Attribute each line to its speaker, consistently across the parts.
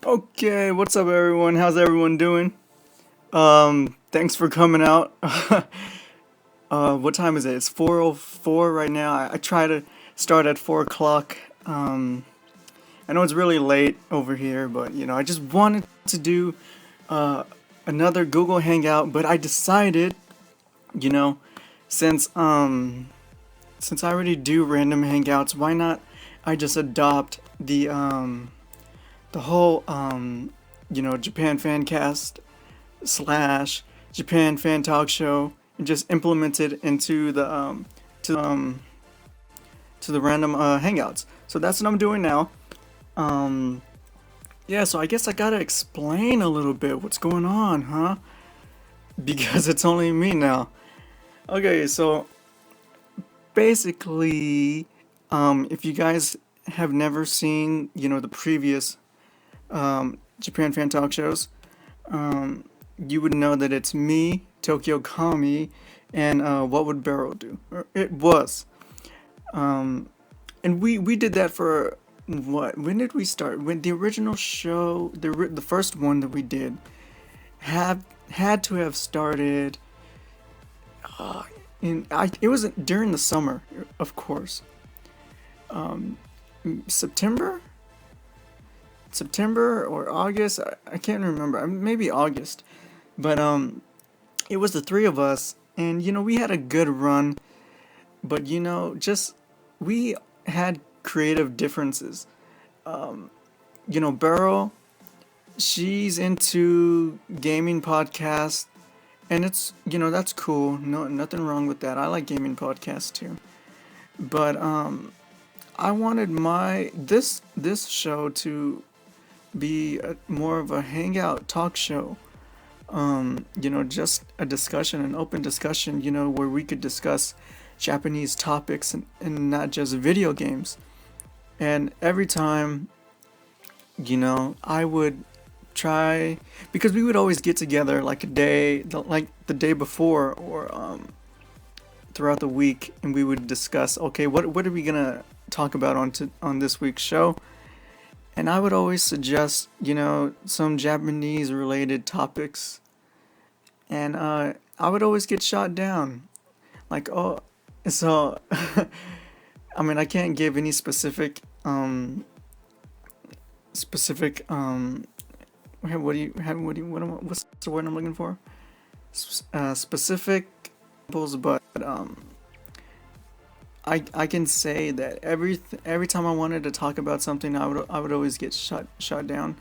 Speaker 1: Okay, what's up, everyone? How's everyone doing? Thanks for coming out. What time is it? It's 4:04 right now. I try to start at 4 o'clock. I know it's really late over here, but I just wanted to do uh, another Google Hangout, but I decided, you know, since since I already do random hangouts, why not I just adopt the whole Japan fan cast slash Japan fan talk show and just implement it into the random hangouts. So that's what I'm doing now. Um, yeah, so I guess I gotta explain a little bit what's going on, huh? Because it's only me now. Okay, so basically, if you guys have never seen, the previous Japan fan talk shows, you would know that it's me, Tokyo Kami, and What Would Barrel Do? Or it was. Um, and we did that for what? When did we start? When the original show, the first one that we did, have had to have started. It was during the summer, of course. Um, September, September or August. I can't remember. Maybe August. But it was the three of us, and we had a good run. But just we had creative differences. Um, Beryl, she's into gaming podcasts, and it's that's cool. No, nothing wrong with that. I like gaming podcasts too. But I wanted my this show to be more of a hangout talk show. Just a discussion, an open discussion, where we could discuss Japanese topics and not just video games. And every time, I would try because we would always get together like like the day before or throughout the week, and we would discuss, okay, what are we gonna talk about on this week's show? And I would always suggest, some Japanese related topics, and I would always get shot down. Like, oh, so I mean, I can't give any specific what's the word I'm looking for? Specific examples, but I can say that every time I wanted to talk about something, I would always get shot down,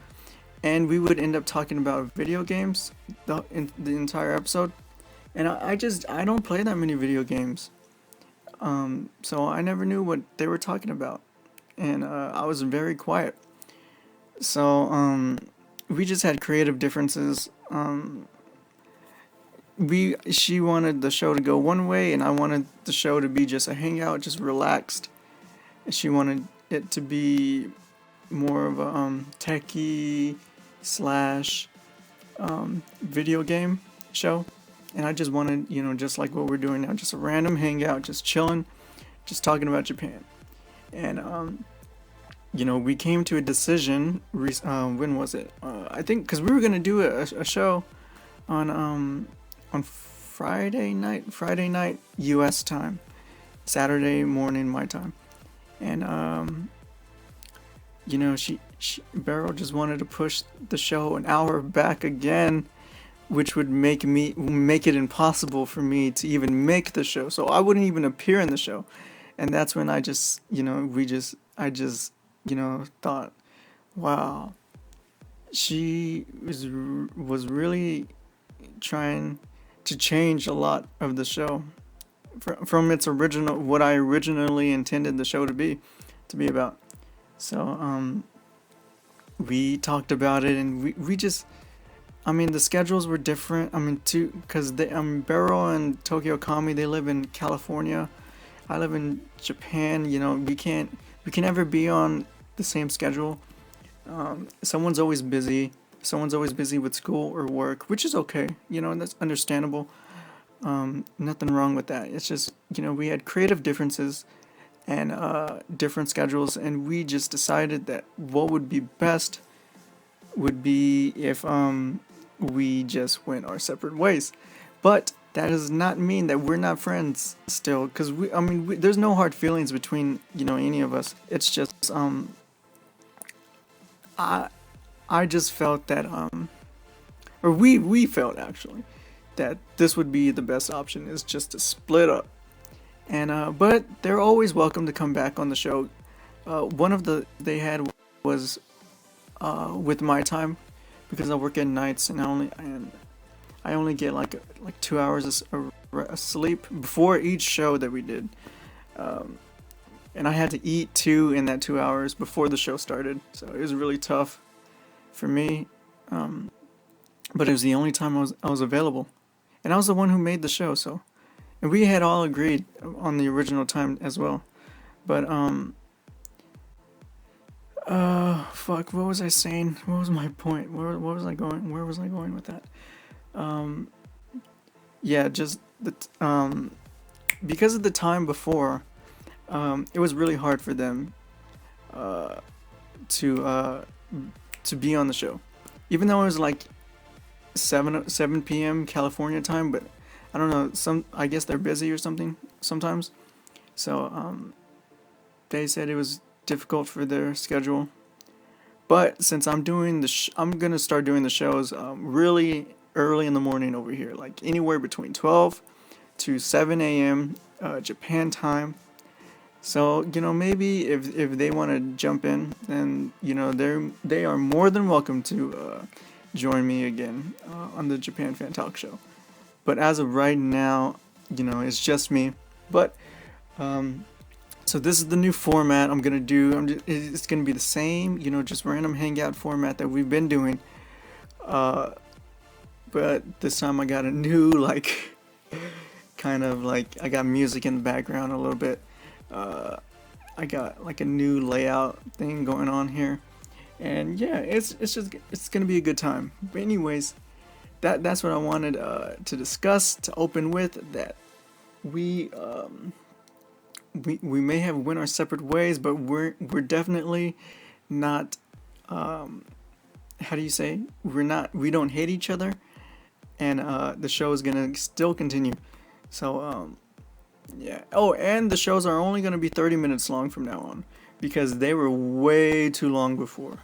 Speaker 1: and we would end up talking about video games the entire episode. And I don't play that many video games, so I never knew what they were talking about, and I was very quiet. So we just had creative differences. She wanted the show to go one way, and I wanted the show to be just a hangout, just relaxed. She wanted it to be more of a techie slash video game show, and I just wanted, just like what we're doing now, just a random hangout, just chilling, just talking about Japan. And we came to a decision. When was it? I think because we were gonna do a show on Friday night U.S. time, Saturday morning my time, and she Beryl just wanted to push the show an hour back again, which would make it impossible for me to even make the show. So I wouldn't even appear in the show, and that's when I just I just thought, wow, she was really trying to change a lot of the show from its original, what I originally intended the show to be about. So we talked about it, and we just, I mean, the schedules were different. I mean, too, because Beryl and Tokyo Kami, they live in California. I live in Japan. We can never be on the same schedule. Someone's always busy. Someone's always busy with school or work, which is okay. And that's understandable. Nothing wrong with that. It's just, we had creative differences and different schedules, and we just decided that what would be best would be if we just went our separate ways. But that does not mean that we're not friends still, because there's no hard feelings between any of us. It's just I I just felt that or we felt actually that this would be the best option, is just to split up. And but they're always welcome to come back on the show. One of the they had was with my time, because I work at nights and I only get like 2 hours of sleep before each show that we did, and I had to eat too in that 2 hours before the show started, so it was really tough for me. But it was the only time I was available, and I was the one who made the show, so and we had all agreed on the original time as well. But fuck, what was I saying? What was my point? What was I going? Where was I going with that? Yeah, just because of the time before, it was really hard for them to be on the show, even though it was like 7 p.m. California time. But I don't know. I guess they're busy or something sometimes. So they said it was difficult for their schedule. But since I'm doing I'm gonna start doing the shows really early in the morning over here, like anywhere between 12 to 7 a.m. Japan time. So maybe if they want to jump in, then they are more than welcome to join me again on the Japan Fan Talk Show. But as of right now, it's just me. But so this is the new format I'm gonna do. It's gonna be the same, just random hangout format that we've been doing. But this time I got a new kind of I got music in the background a little bit. I got like a new layout thing going on here, and yeah, it's gonna be a good time. But anyways, that's what I wanted to discuss, to open with. That we may have went our separate ways, but we're definitely not. How do you say? We don't hate each other, and the show is gonna still continue. So yeah. Oh, and the shows are only gonna be 30 minutes long from now on, because they were way too long before.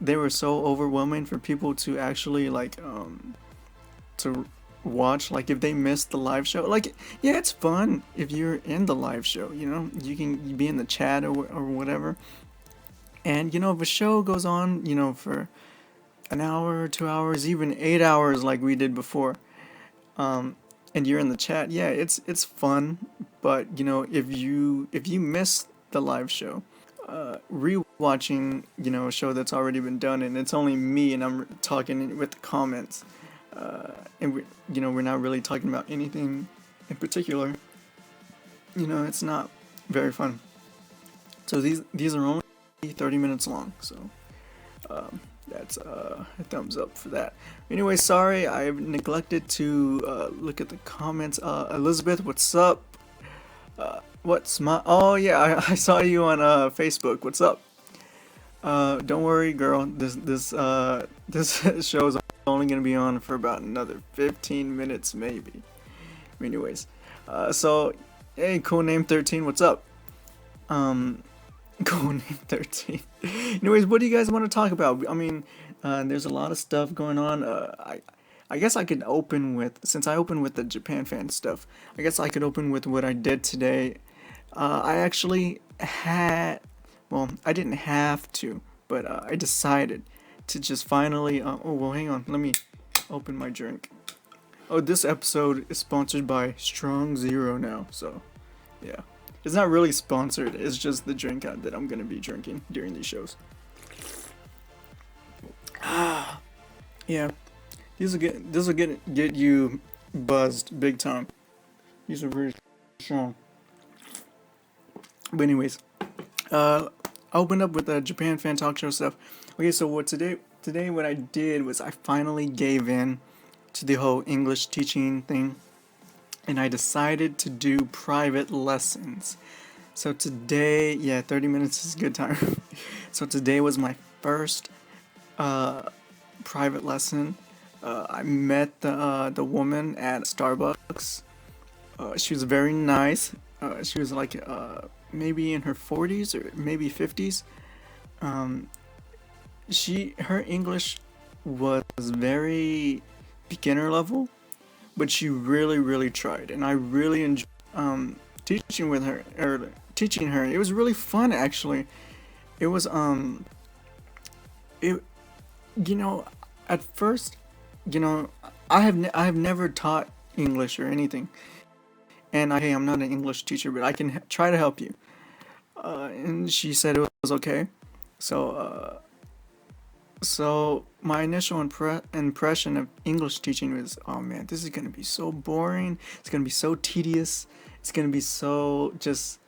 Speaker 1: They were so overwhelming for people to actually to watch. Like if they missed the live show, yeah, it's fun if you're in the live show. You can be in the chat or whatever. And if a show goes on for an hour, 2 hours, even 8 hours like we did before, and you're in the chat, yeah, it's fun. But if you miss the live show, rewatching a show that's already been done, and it's only me and I'm talking with the comments, and we're not really talking about anything in particular, it's not very fun. So these are only 30 minutes long, so that's a thumbs up for that. Anyway, sorry I've neglected to look at the comments. Elizabeth, what's up? Oh yeah, I saw you on Facebook. What's up? Don't worry, girl. This show is only gonna be on for about another 15 minutes, maybe. Anyways, so hey, cool name 13. What's up? Cool name 13. Anyways, what do you guys want to talk about? There's a lot of stuff going on. I guess I could open with, since I opened with the Japan fan stuff, I guess I could open with what I did today. I actually I didn't have to, but I decided to just finally, hang on, let me open my drink. Oh, this episode is sponsored by Strong Zero now, so yeah. It's not really sponsored, it's just the drink that I'm gonna be drinking during these shows. Yeah. These will get you buzzed big time. These are very strong. But anyways, I opened up with the Japan Fan Talk Show stuff. Okay, so today what I did was I finally gave in to the whole English teaching thing, and I decided to do private lessons. So today, yeah, 30 minutes is a good time. So today was my first private lesson. I met the woman at Starbucks. She was very nice. She was like maybe in her 40s or maybe 50s. Um, her English was very beginner level, but she really tried, and I really enjoyed teaching with her or teaching her. It was really fun actually. It was it you know at first, you know, I have never taught English or anything, and hey, I'm not an English teacher, but I can try to help you. And she said it was okay. So so my initial impression of English teaching was, oh man, this is gonna be so boring. It's gonna be so tedious. It's gonna be so just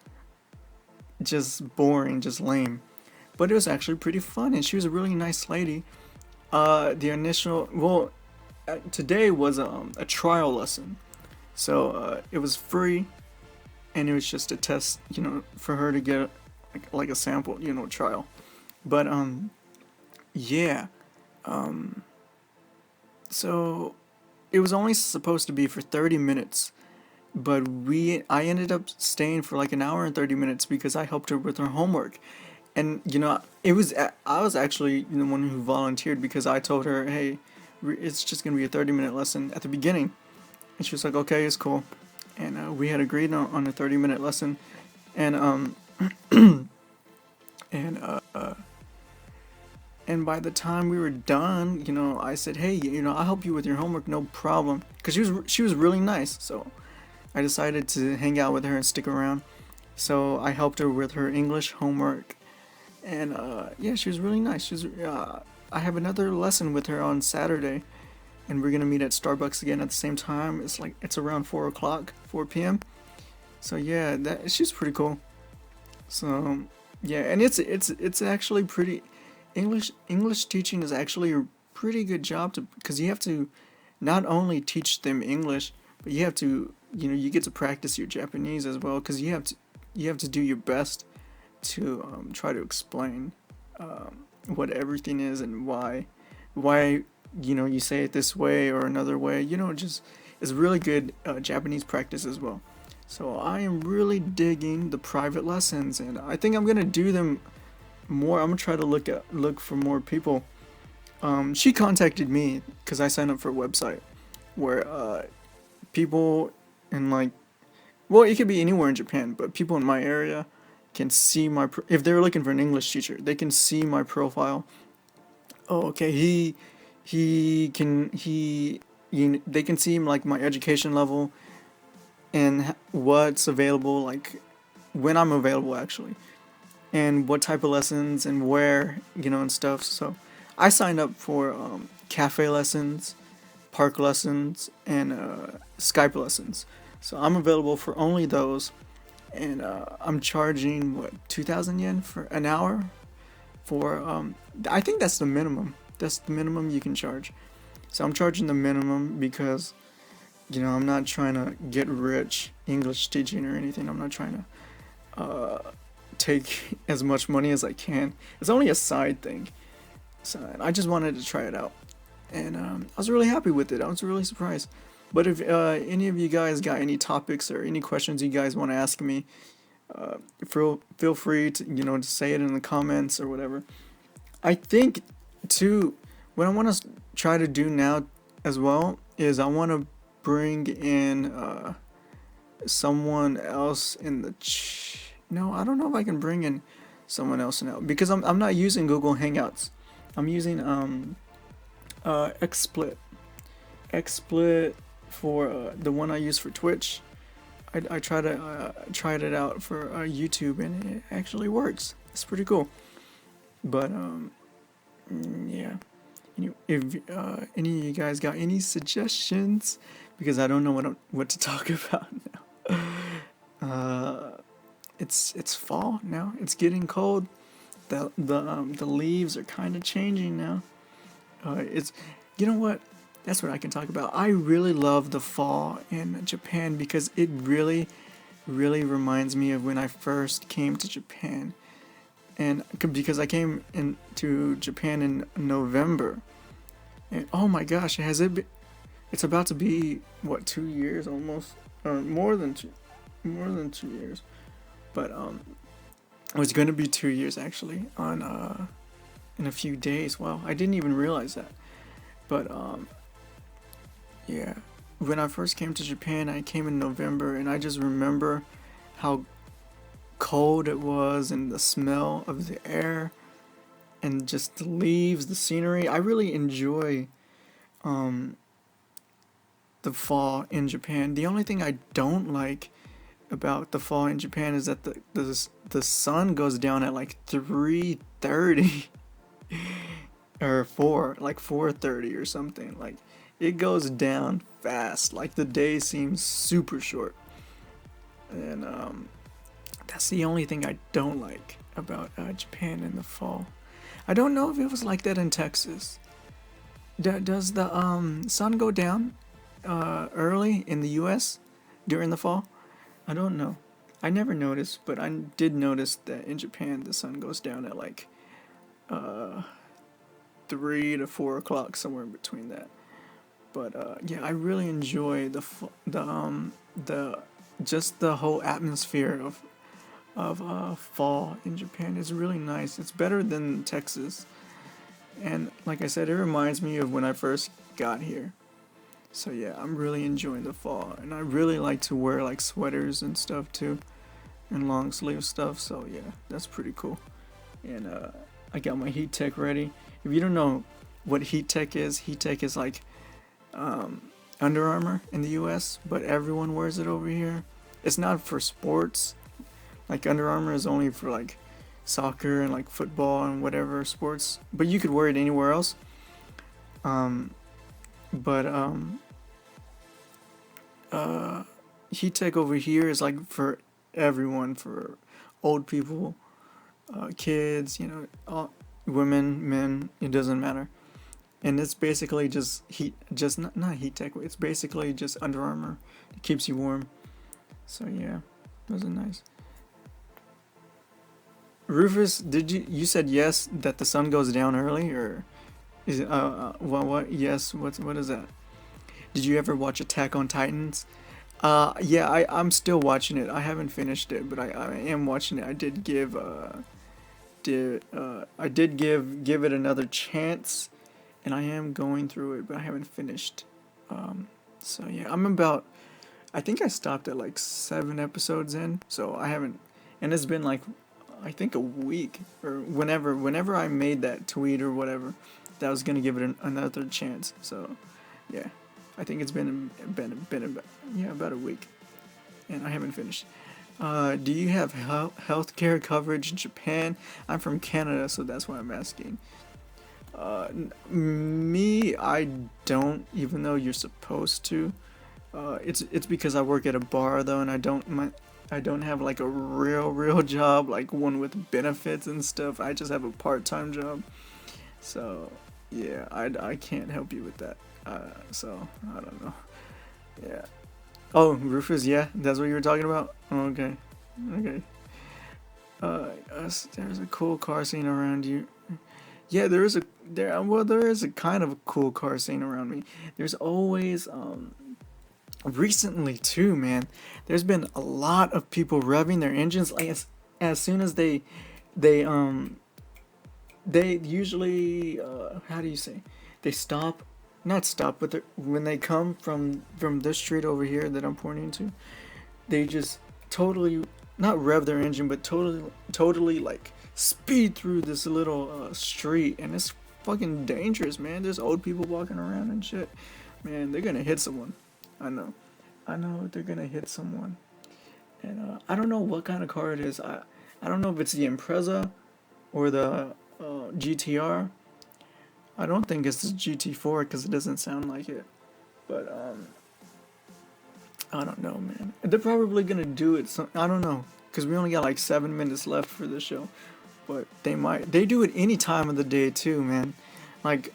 Speaker 1: boring, just lame. But it was actually pretty fun, and she was a really nice lady. The initial, well, today was a trial lesson, so it was free, and it was just a test, you know, for her to get like a sample, you know, trial. But yeah, um, so it was only supposed to be for 30 minutes, but I ended up staying for like an hour and 30 minutes because I helped her with her homework. And you know, I was actually the one who volunteered because I told her, hey, it's just gonna be a 30-minute lesson at the beginning, and she was like, okay, it's cool. And we had agreed on a 30-minute lesson, and and and by the time we were done, you know, I said, hey, you know, I'll help you with your homework, no problem, because she was really nice. So I decided to hang out with her and stick around. So I helped her with her English homework, and yeah, she was really nice. I have another lesson with her on Saturday, and we're gonna meet at Starbucks again at the same time. It's around 4 o'clock, 4 p.m. So yeah, that she's pretty cool. So yeah, and it's actually pretty. English teaching is actually a pretty good job to because you have to not only teach them English, but you have to, you know, you get to practice your Japanese as well because you have to do your best to try to explain what everything is and why you know you say it this way or another way. You know, just it's really good Japanese practice as well. So I am really digging the private lessons, and I think I'm gonna do them more. I'm gonna try to look for more people. She contacted me because I signed up for a website where people in like, well, it could be anywhere in Japan, but people in my area can see if they're looking for an English teacher, they can see my profile. Oh, okay, they can see like my education level and what's available, like when I'm available actually, and what type of lessons and where, you know, and stuff. So I signed up for cafe lessons, park lessons, and Skype lessons. So I'm available for only those, and I'm charging what 2,000 yen for an hour for I think that's the minimum. That's the minimum you can charge. So I'm charging the minimum because, you know, I'm not trying to get rich English teaching or anything. I'm not trying to take as much money as I can. It's only a side thing. So and I just wanted to try it out, and I was really happy with it. I was really surprised. But if any of you guys got any topics or any questions you guys want to ask me, feel free to, you know, to say it in the comments or whatever. I think too, what I want to try to do now as well is I want to bring in someone else in the no, I don't know if I can bring in someone else now because I'm not using Google Hangouts. I'm using XSplit for the one I use for Twitch. I tried it out for YouTube, and it actually works. It's pretty cool. But yeah. If any of you guys got any suggestions, because I don't know what to talk about now. It's fall now. It's getting cold. The leaves are kind of changing now. It's, you know what? That's what I can talk about. I really love the fall in Japan because it really reminds me of when I first came to Japan. and because I came into Japan in November, and oh my gosh, it's about to be what, 2 years almost, or more than 2 years, but it was going to be 2 years actually on in a few days. Wow, I didn't even realize that, but yeah, when I first came to Japan, I came in November, and I just remember how cold it was, and the smell of the air, and just the leaves, the scenery. I really enjoy the fall in Japan. The only thing I don't like about the fall in Japan is that the sun goes down at like 3:30 or 4:30 or something. Like, it goes down fast. Like, the day seems super short. And that's the only thing I don't like about Japan in the fall. I don't know if it was like that in Texas. Does the sun go down early in the U.S. during the fall? I don't know. I never noticed, but I did notice that in Japan the sun goes down at like 3 to 4 o'clock, somewhere in between that. But yeah, I really enjoy the just the whole atmosphere of fall in Japan. It's really nice. It's better than Texas, and like I said, it reminds me of when I first got here. So yeah, I'm really enjoying the fall, and I really like to wear like sweaters and stuff too, and long sleeve stuff. So yeah, that's pretty cool. And I got my heat tech ready. If you don't know what heat tech is like Under Armour in the U.S., but everyone wears it over here. It's not for sports. Like, Under Armour is only for like soccer and like football and whatever sports, but you could wear it anywhere else. But heat tech over here is like for everyone, for old people, kids, all, women, men, it doesn't matter. And it's basically just not heat tech. It's basically just Under Armour. It keeps you warm. So yeah, those are nice. Rufus, you said yes that the sun goes down early, or is it what yes, what is that? Did you ever watch Attack on Titans? Yeah, I'm still watching it. I haven't finished it, but I am watching it. I did give it another chance, and I am going through it, but I haven't finished. So yeah, I think I stopped at like 7 episodes in, so I haven't, and it's been like, I think a week, or whenever I made that tweet or whatever, that I was gonna give it another chance. So yeah, I think it's been about a week, and I haven't finished. Do you have healthcare coverage in Japan? I'm from Canada, so that's why I'm asking. Me, I don't, even though you're supposed to. It's because I work at a bar though, and I don't have like a real job, like one with benefits and stuff. I just have a part-time job. So yeah, I can't help you with that. So I don't know. Yeah. Oh, Rufus, yeah, that's what you were talking about? Okay. There's a cool car scene around you. Yeah, there is a kind of a cool car scene around me. There's always recently too, man. There's been a lot of people revving their engines like as soon as they usually how do you say? They stop, not stop, but when they come from this street over here that I'm pointing into, they just totally not rev their engine, but totally like speed through this little street, and it's fucking dangerous, man. There's old people walking around and shit. Man, they're gonna hit someone. I know they're gonna hit someone. And I don't know what kind of car it is. I don't know if it's the Impreza or the GTR. I don't think it's the GT4 because it doesn't sound like it. But I don't know, man. They're probably gonna do it. I don't know, because we only got like 7 minutes left for this show. But they do it any time of the day too, man. Like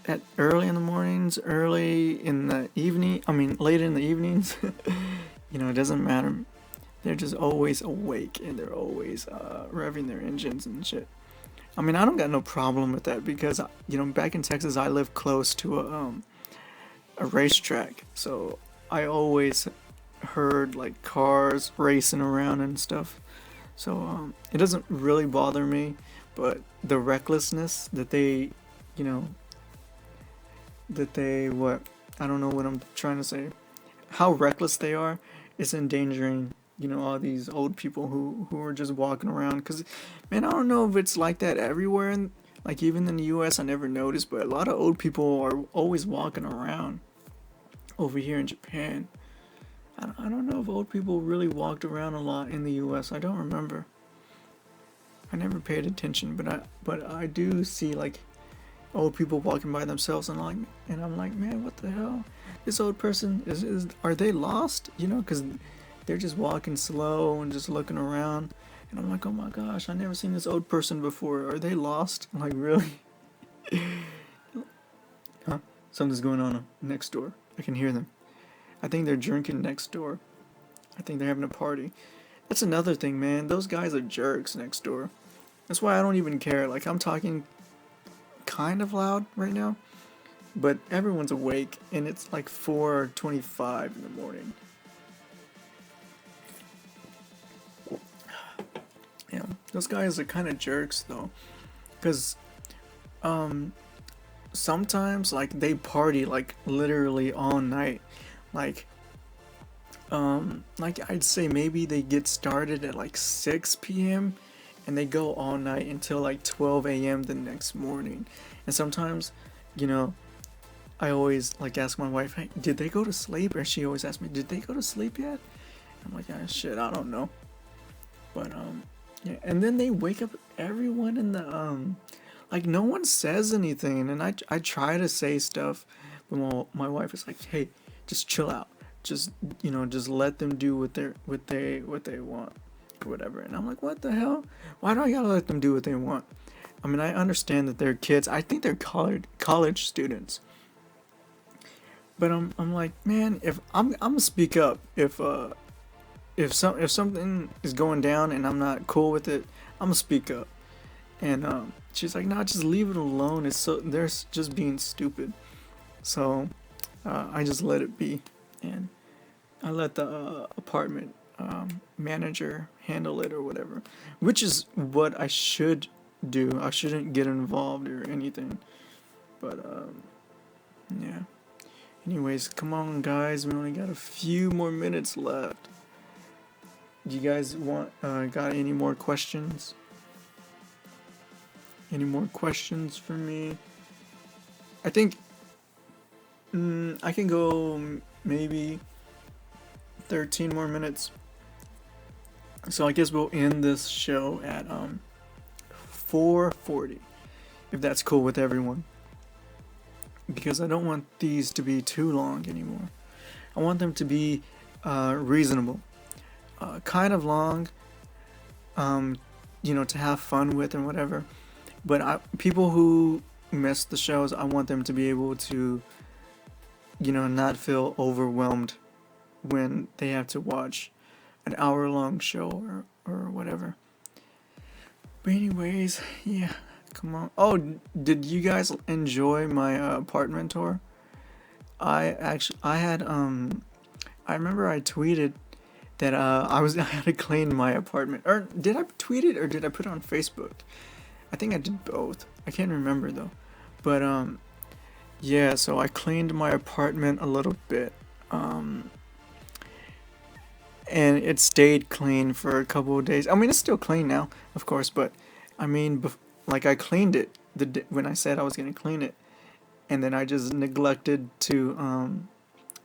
Speaker 1: at early in the mornings, early in the evening. I mean, late in the evenings. It doesn't matter. they're just always awake and they're always revving their engines and shit. I mean, I don't got no problem with that because back in Texas, I live close to a racetrack, so I always heard like cars racing around and stuff. So it doesn't really bother me, but the recklessness that they, you know, that they what I don't know what I'm trying to say. How reckless they are is endangering, all these old people who are just walking around. Cause, man, I don't know if it's like that everywhere, and like even in the U.S. I never noticed, but a lot of old people are always walking around over here in Japan. I don't know if old people really walked around a lot in the U.S. I don't remember. I never paid attention, but I do see like old people walking by themselves, and I'm like, man, what the hell? This old person is are they lost? Because they're just walking slow and just looking around, and I'm like, oh my gosh, I never seen this old person before. Are they lost? I'm like, really? Huh? Something's going on next door. I can hear them. I think they're drinking next door. I think they're having a party. That's another thing, man. Those guys are jerks next door. That's why I don't even care. Like, I'm talking kind of loud right now, but everyone's awake, and it's like 4:25 in the morning. Yeah, those guys are kind of jerks though, because sometimes like they party like literally all night, like I'd say maybe they get started at like 6 p.m. and they go all night until like 12 a.m. the next morning. And sometimes, I always like ask my wife, hey, did they go to sleep? Or she always asks me, did they go to sleep yet? I'm like, yeah, shit, I don't know. But yeah, and then they wake up everyone in the like no one says anything, and I try to say stuff, but my wife is like, hey, just chill out. Just just let them do what they want or whatever. And I'm like, what the hell? Why do I gotta let them do what they want? I mean, I understand that they're kids. I think they're college students. But I'm like, man, if I'm gonna speak up if something is going down and I'm not cool with it, I'm gonna speak up. And she's like, nah, just leave it alone. They're just being stupid. So I just let it be, and I let the apartment manager handle it or whatever, which is what I should do. I shouldn't get involved or anything. But yeah. Anyways, come on, guys. We only got a few more minutes left. Do you guys got any more questions? Any more questions for me? I think I can go maybe 13 more minutes. So I guess we'll end this show at 4:40, if that's cool with everyone. Because I don't want these to be too long anymore. I want them to be reasonable. Kind of long, to have fun with and whatever. But people who miss the shows, I want them to be able to, not feel overwhelmed when they have to watch an hour-long show or whatever. But anyways, yeah, come on. Oh, did you guys enjoy my apartment tour? I remember I tweeted that I had to clean my apartment. Or did I tweet it or did I put it on Facebook? I think I did both. I can't remember though. But yeah, so I cleaned my apartment a little bit. And it stayed clean for a couple of days. I mean, it's still clean now, of course, but I mean, like I cleaned it when I said I was gonna clean it, and then I just neglected to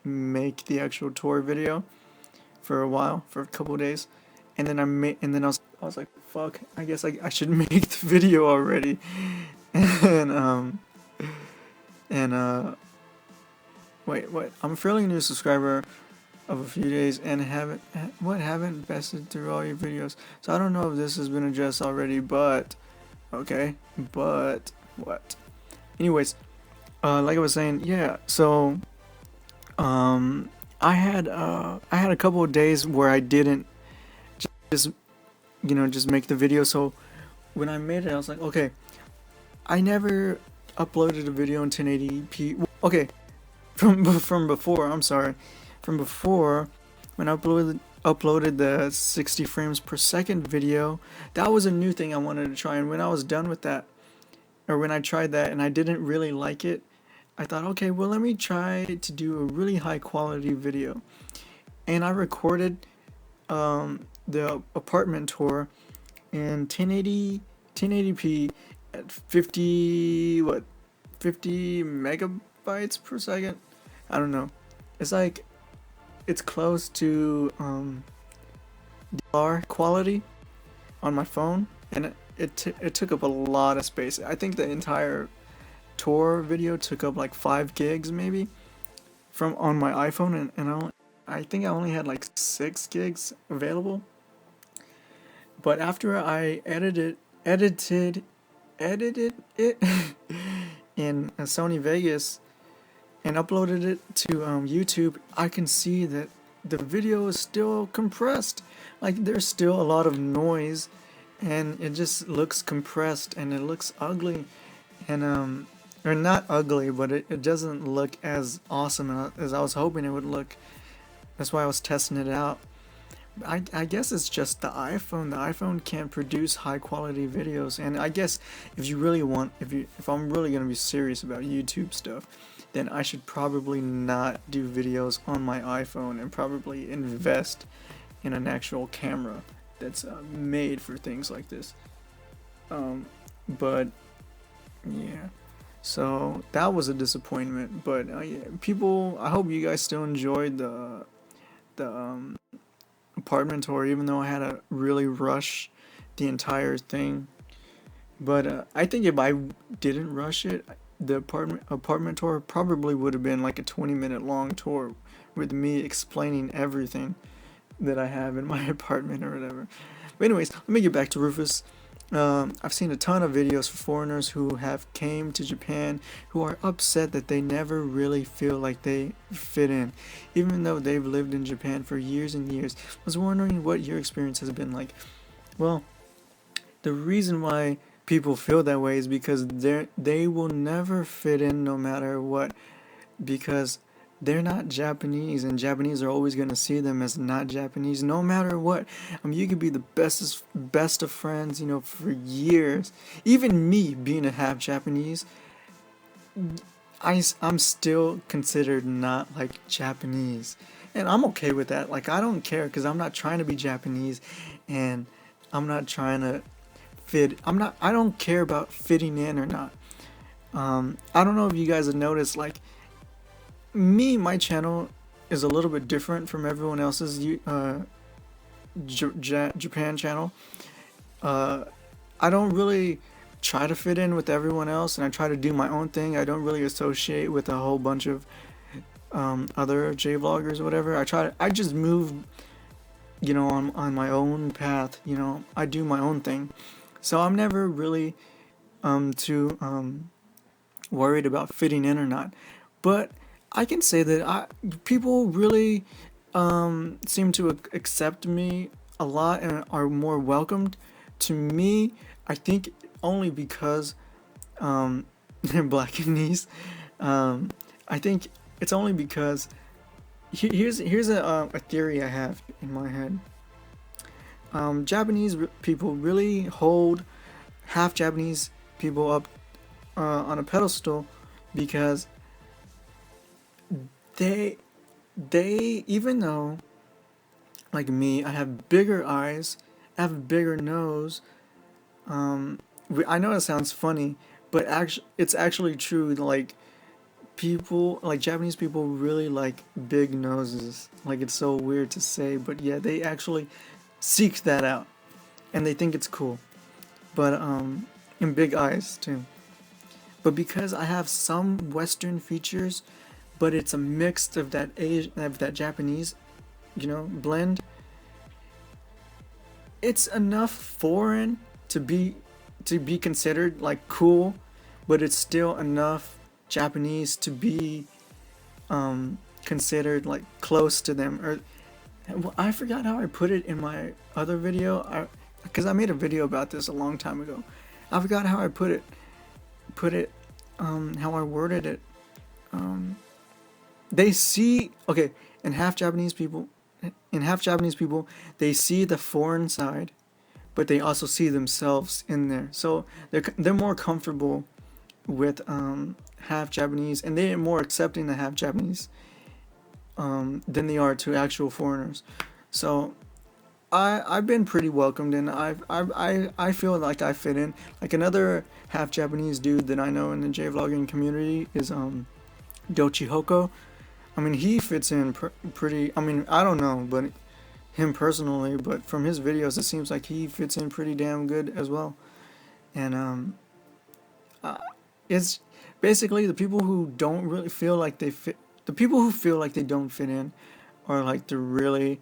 Speaker 1: make the actual tour video for a while, for a couple of days, and then I was like, fuck, I guess I should make the video already, and wait, I'm a fairly new subscriber of a few days and haven't bested through all your videos, so I don't know if this has been addressed already, but okay, but what? Anyways, like I was saying, yeah, so I had a couple of days where I didn't just just make the video. So when I made it, I was like, okay, I never uploaded a video in 1080p. Okay, from before, I'm sorry, from before, when I uploaded the 60 frames per second video, that was a new thing I wanted to try. And when I was done with that, or when I tried that and I didn't really like it, I thought, okay, well, let me try to do a really high quality video. And I recorded the apartment tour in 1080p at 50 megabytes per second. I don't know. It's like, it's close to DLR quality on my phone, and it took up a lot of space. I think the entire tour video took up like 5 gigs maybe from on my iPhone, and I think I only had like 6 gigs available. But after I edited it in Sony Vegas and uploaded it to YouTube, I can see that the video is still compressed. Like, there's still a lot of noise, and it just looks compressed, and it looks ugly, and or not ugly, but it doesn't look as awesome as I was hoping it would look. That's why I was testing it out. I guess it's just the iPhone. The iPhone can't produce high quality videos, and I guess if I'm really gonna be serious about YouTube stuff, then I should probably not do videos on my iPhone and probably invest in an actual camera that's made for things like this. But yeah, so that was a disappointment. But yeah, people, I hope you guys still enjoyed the apartment tour, even though I had to really rush the entire thing. But I think if I didn't rush it, the apartment tour probably would have been like a 20-minute long tour with me explaining everything that I have in my apartment or whatever. But anyways, let me get back to Rufus. I've seen a ton of videos for foreigners who have came to Japan who are upset that they never really feel like they fit in, even though they've lived in Japan for years and years. I was wondering what your experience has been like. Well, the reason why people feel that way is because they will never fit in no matter what, because they're not Japanese, and Japanese are always going to see them as not Japanese no matter what. I mean, you could be the best of friends, for years. Even me being a half Japanese, I'm still considered not like Japanese, and I'm okay with that. Like, I don't care, because I'm not trying to be Japanese, and I'm not trying to I don't care about fitting in or not. I don't know if you guys have noticed, like, my channel is a little bit different from everyone else's Japan channel. I don't really try to fit in with everyone else, and I try to do my own thing. I don't really associate with a whole bunch of other J-vloggers or whatever. I just move, on my own path. I do my own thing. So I'm never really too worried about fitting in or not. But I can say that people really seem to accept me a lot and are more welcomed to me. I think only because they're Blackanese. I think it's only because here's a theory I have in my head. Japanese people really hold half Japanese people up on a pedestal because they even though, like me, I have bigger eyes, I have a bigger nose. I know it sounds funny, but it's actually true. Like, Japanese people really like big noses. Like, it's so weird to say, but yeah, they actually seek that out, and they think it's cool. But and big eyes too. But because I have some Western features, but it's a mix of that Japanese, blend. It's enough foreign to be considered like cool, but it's still enough Japanese to be considered like close to them, or Well, I forgot how I put it in my other video. Because I made a video about this a long time ago. I forgot how I put it, how I worded it. They see, okay, in half Japanese people, they see the foreign side, but they also see themselves in there. So they're more comfortable with half Japanese, and they're more accepting to half Japanese than they are to actual foreigners. So I've been pretty welcomed, and I feel like I fit in. Like another half Japanese dude that I know in the J vlogging community is Dochi Hoko. I mean, he fits in pretty. I mean, I don't know, but him personally, but from his videos, it seems like he fits in pretty damn good as well. And it's basically the people who don't really feel like they fit. The people who feel like they don't fit in are like the really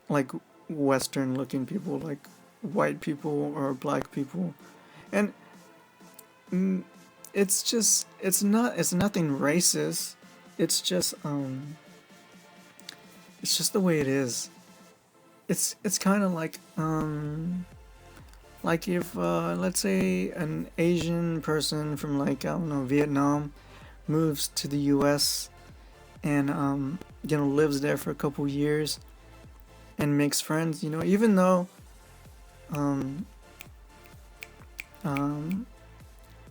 Speaker 1: like Western looking people, like white people or black people, and it's nothing racist. It's just the way it is. It's kind of like if let's say an Asian person from like, I don't know, Vietnam moves to the US and lives there for a couple years and makes friends, even though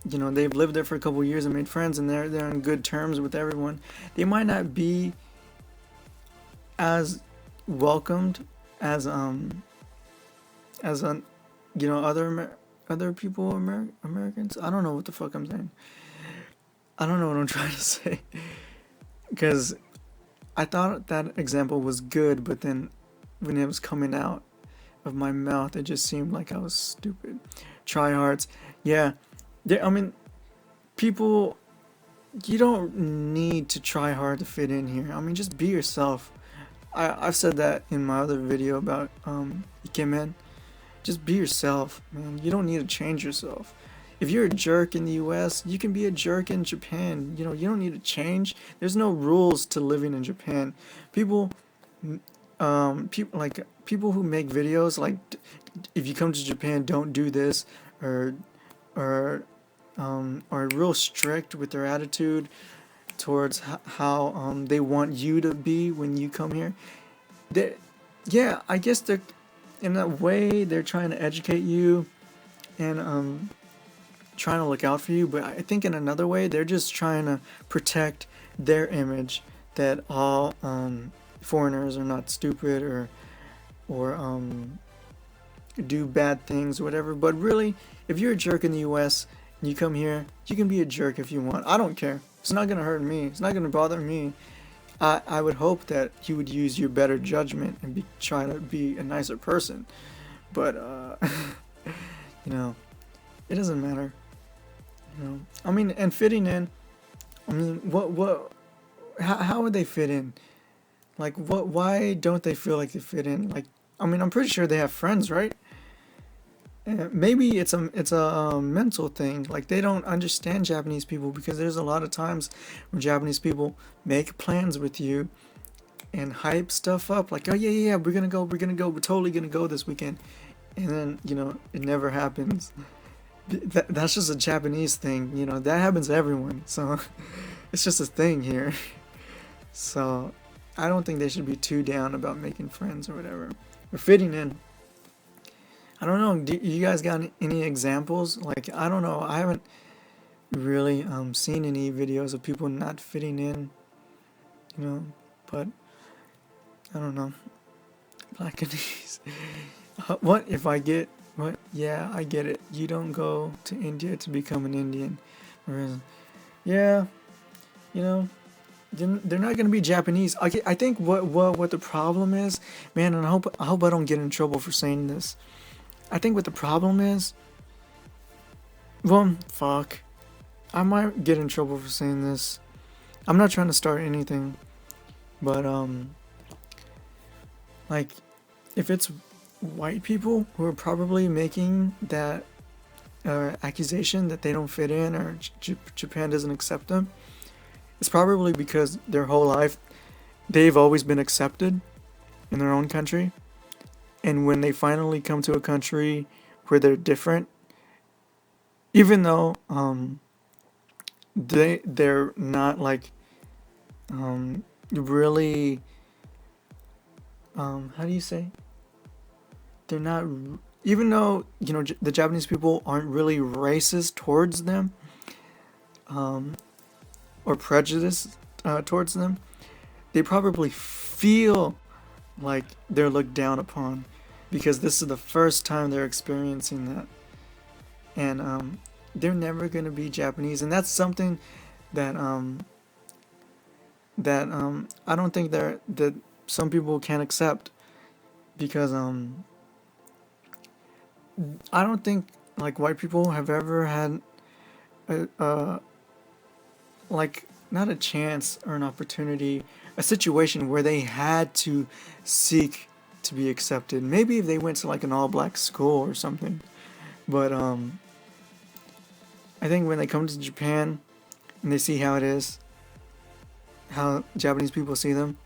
Speaker 1: they've lived there for a couple years and made friends, and they're on good terms with everyone. They might not be as welcomed as other people, Americans. I don't know what the fuck I'm saying. I don't know what I'm trying to say, because I thought that example was good, but then when it was coming out of my mouth, it just seemed like I was stupid. Tryhards, yeah. I mean, people, you don't need to try hard to fit in here. I mean, just be yourself. I've said that in my other video about Ikemen. Just be yourself, man. You don't need to change yourself. If you're a jerk in the US, you can be a jerk in Japan. You don't need to change. There's no rules to living in Japan. People who make videos like, if you come to Japan, don't do this, or are real strict with their attitude towards how they want you to be when you come here. Yeah, I guess they're, in a way, they're trying to educate you and trying to look out for you, but I think in another way they're just trying to protect their image, that all foreigners are not stupid or do bad things or whatever. But really, if you're a jerk in the US and you come here, you can be a jerk if you want. I don't care. It's not gonna hurt me. It's not gonna bother me. I would hope that you would use your better judgment and try to be a nicer person. But it doesn't matter. I mean, and fitting in. I mean, how would they fit in? Like, why don't they feel like they fit in? Like, I mean, I'm pretty sure they have friends, right? Maybe it's a mental thing. Like, they don't understand Japanese people, because there's a lot of times when Japanese people make plans with you and hype stuff up, like, oh yeah, we're gonna go, we're totally gonna go this weekend, and then it never happens. That's just a Japanese thing, that happens to everyone. So it's just a thing here. So I don't think they should be too down about making friends or whatever, or fitting in. I don't know. Do you guys got any examples? Like, I don't know. I haven't really seen any videos of people not fitting in, but I don't know. Blackanese. What if I get what? Yeah, I get it. You don't go to India to become an Indian. Yeah, they're not gonna be Japanese. I think what the problem is, man, and I hope I don't get in trouble for saying this. I think what the problem is, well, fuck, I might get in trouble for saying this. I'm not trying to start anything, but like, if it's white people who are probably making that accusation that they don't fit in, or Japan doesn't accept them, it's probably because their whole life they've always been accepted, in their own country, and when they finally come to a country where they're different, even though they're not like really how do you say, they're not, even though the Japanese people aren't really racist towards them, or prejudiced towards them, they probably feel like they're looked down upon because this is the first time they're experiencing that, and they're never going to be Japanese, and that's something that I don't think that some people can accept, because I don't think like white people have ever had like, not a chance or an opportunity, a situation where they had to seek to be accepted. Maybe if they went to like an all-black school or something, but I think when they come to Japan and they see how it is, how Japanese people see them,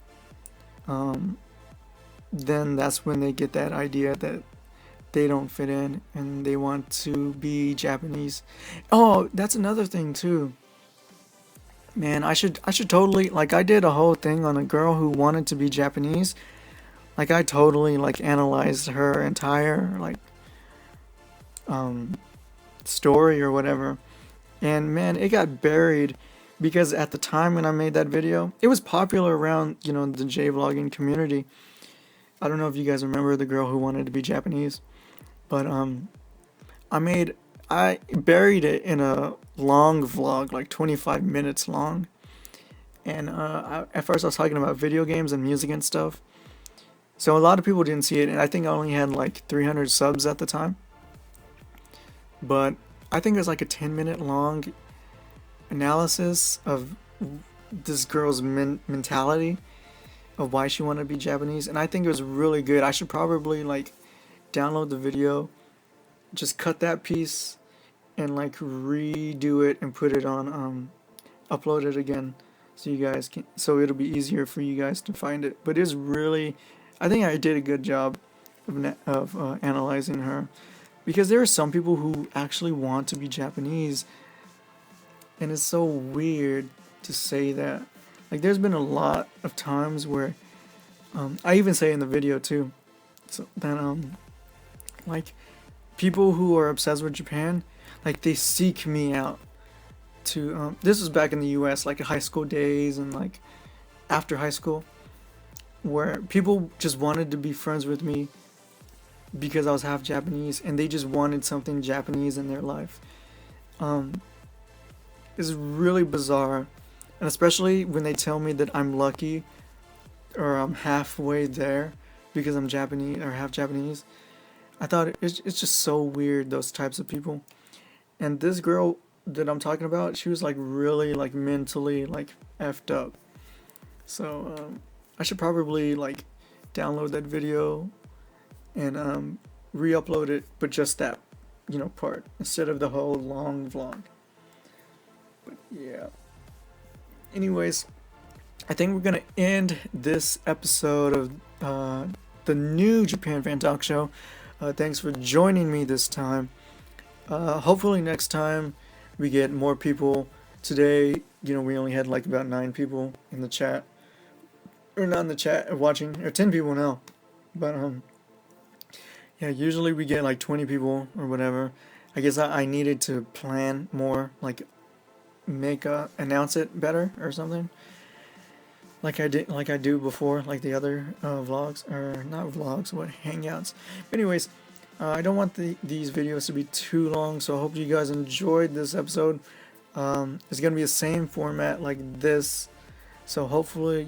Speaker 1: then that's when they get that idea that they don't fit in and they want to be Japanese. Oh, that's another thing too. Man, I should totally, like, I did a whole thing on a girl who wanted to be Japanese. Like, I totally like analyzed her entire like story or whatever. And man, it got buried because at the time when I made that video, it was popular around, the J-vlogging community. I don't know if you guys remember the girl who wanted to be Japanese, but I buried it in a long vlog, like 25 minutes long. And at first I was talking about video games and music and stuff. So a lot of people didn't see it, and I think I only had like 300 subs at the time. But I think it was like a 10-minute long analysis of this girl's mentality of why she wanted to be Japanese, and I think it was really good. I should probably like download the video, just cut that piece and like redo it and put it on upload it again so you guys can, so it'll be easier for you guys to find it. But it's really, I think I did a good job of analyzing her, because there are some people who actually want to be Japanese, and it's so weird to say that. Like, there's been a lot of times where I even say in the video too, so that like, people who are obsessed with Japan, like, they seek me out to this was back in the US, like high school days and like after high school, where people just wanted to be friends with me because I was half Japanese and they just wanted something Japanese in their life. It's really bizarre, and especially when they tell me that I'm lucky or I'm halfway there because I'm Japanese or half Japanese. I thought it's just so weird, those types of people. And this girl that I'm talking about, she was like really like mentally like effed up. So I should probably like download that video and re-upload it, but just that part instead of the whole long vlog. But yeah. Anyways, I think we're gonna end this episode of the new Japan Fan Talk Show. Thanks for joining me this time. Hopefully next time we get more people. Today, we only had like about 9 people in the chat, or not in the chat, watching, or 10 people now. But yeah, usually we get like 20 people or whatever. I guess I needed to plan more, like announce it better or something, like I do before, like the other vlogs, or not vlogs, what, hangouts. But anyways, I don't want these videos to be too long, so I hope you guys enjoyed this episode. It's gonna be the same format like this, so hopefully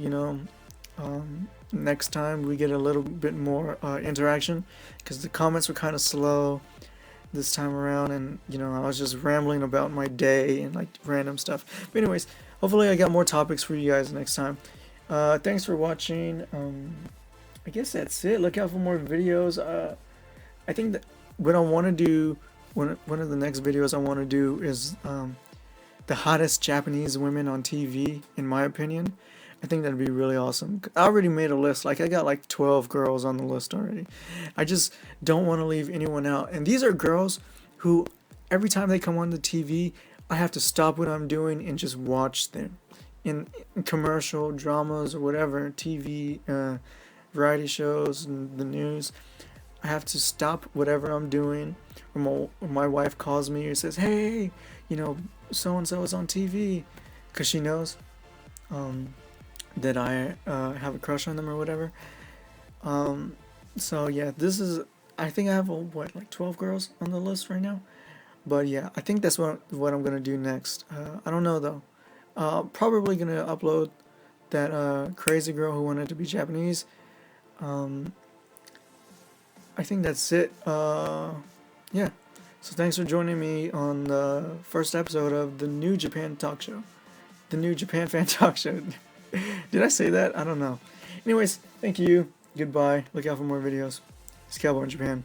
Speaker 1: next time we get a little bit more interaction, because the comments were kind of slow this time around, and I was just rambling about my day and like random stuff. But anyways, hopefully I got more topics for you guys next time. Thanks for watching. I guess that's it. Look out for more videos. I think that what I want to do, one of the next videos I want to do is the hottest Japanese women on TV, in my opinion. I think that'd be really awesome. I already made a list. Like I got like 12 girls on the list already. I just don't want to leave anyone out. And these are girls who every time they come on the TV, I have to stop what I'm doing and just watch them in commercial dramas or whatever, TV, variety shows, and the news. I have to stop whatever I'm doing. Or my wife calls me and says, "Hey, you know, so and so is on TV," because she knows that I have a crush on them or whatever. So yeah, this is. I think I have what, like 12 girls on the list right now. But yeah, I think that's what I'm gonna do next. I don't know though. Probably gonna upload that crazy girl who wanted to be Japanese. Um, I think that's it. Yeah. So thanks for joining me on the first episode of the New Japan Talk Show. The New Japan Fan Talk Show. Did I say that? I don't know. Anyways, thank you. Goodbye. Look out for more videos. It's Cowboy in Japan.